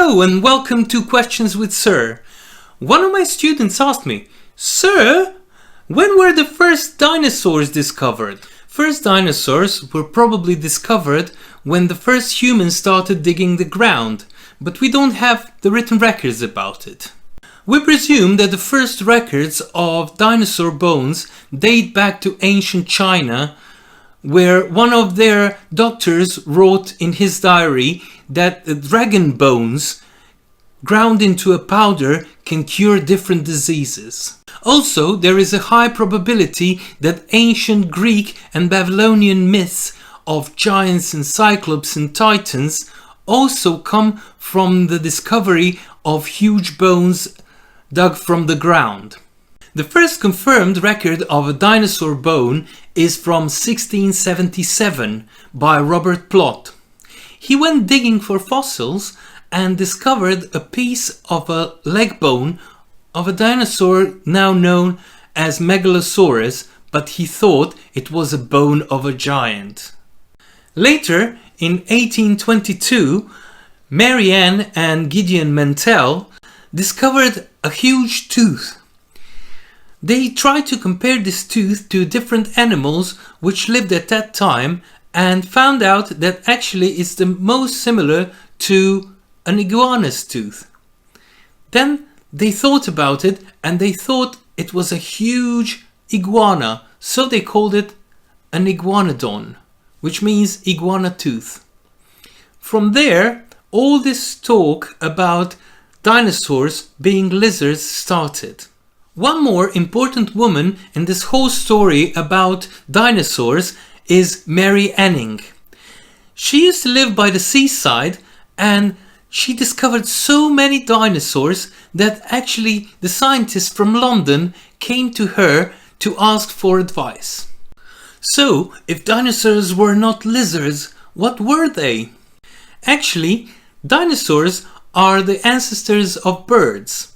Hello and welcome to Questions with Sir. One of my students asked me, Sir, when were the first dinosaurs discovered? First dinosaurs were probably discovered when the first humans started digging the ground, but we don't have the written records about it. We presume that the first records of dinosaur bones date back to ancient China, where one of their doctors wrote in his diary that the dragon bones ground into a powder can cure different diseases. Also, there is a high probability that ancient Greek and Babylonian myths of giants and cyclops and titans also come from the discovery of huge bones dug from the ground. The first confirmed record of a dinosaur bone is from 1677 by Robert Plot. He went digging for fossils and discovered a piece of a leg bone of a dinosaur now known as Megalosaurus, but he thought it was a bone of a giant. Later, in 1822, Marianne and Gideon Mantell discovered a huge tooth. They tried to compare this tooth to different animals which lived at that time and found out that actually it's the most similar to an iguana's tooth. Then they thought about it and they thought it was a huge iguana, so they called it an Iguanodon, which means iguana tooth. From there, all this talk about dinosaurs being lizards started. One more important woman in this whole story about dinosaurs is Mary Anning. She used to live by the seaside and she discovered so many dinosaurs that actually the scientists from London came to her to ask for advice. So, if dinosaurs were not lizards, what were they? Actually, dinosaurs are the ancestors of birds.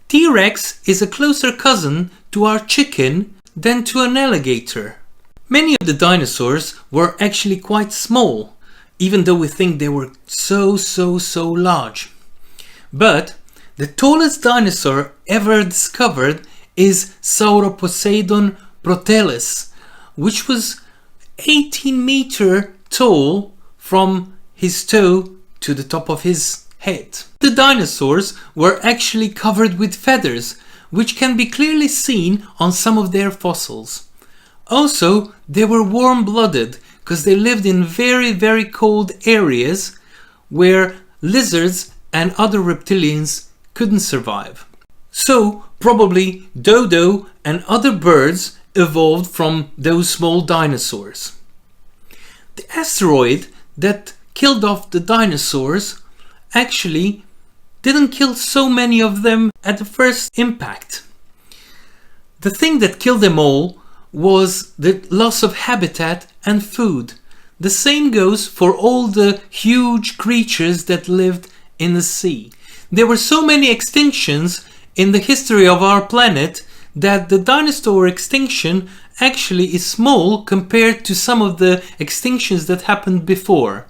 T-Rex is a closer cousin to our chicken than to an alligator. Many of the dinosaurs were actually quite small, even though we think they were so large. But the tallest dinosaur ever discovered is Sauroposeidon protellus, which was 18 meters tall from his toe to the top of his head. The dinosaurs were actually covered with feathers, which can be clearly seen on some of their fossils. Also, they were warm-blooded because they lived in very cold areas where lizards and other reptilians couldn't survive. So, probably dodo and other birds evolved from those small dinosaurs. The asteroid that killed off the dinosaurs actually didn't kill so many of them at the first impact. The thing that killed them all was the loss of habitat and food. The same goes for all the huge creatures that lived in the sea. There were so many extinctions in the history of our planet that the dinosaur extinction actually is small compared to some of the extinctions that happened before.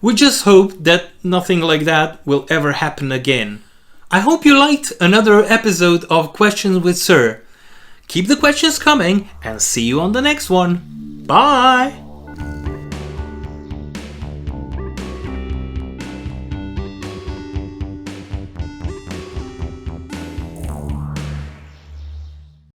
We just hope that nothing like that will ever happen again. I hope you liked another episode of Questions with Sir. Keep the questions coming and see you on the next one. Bye!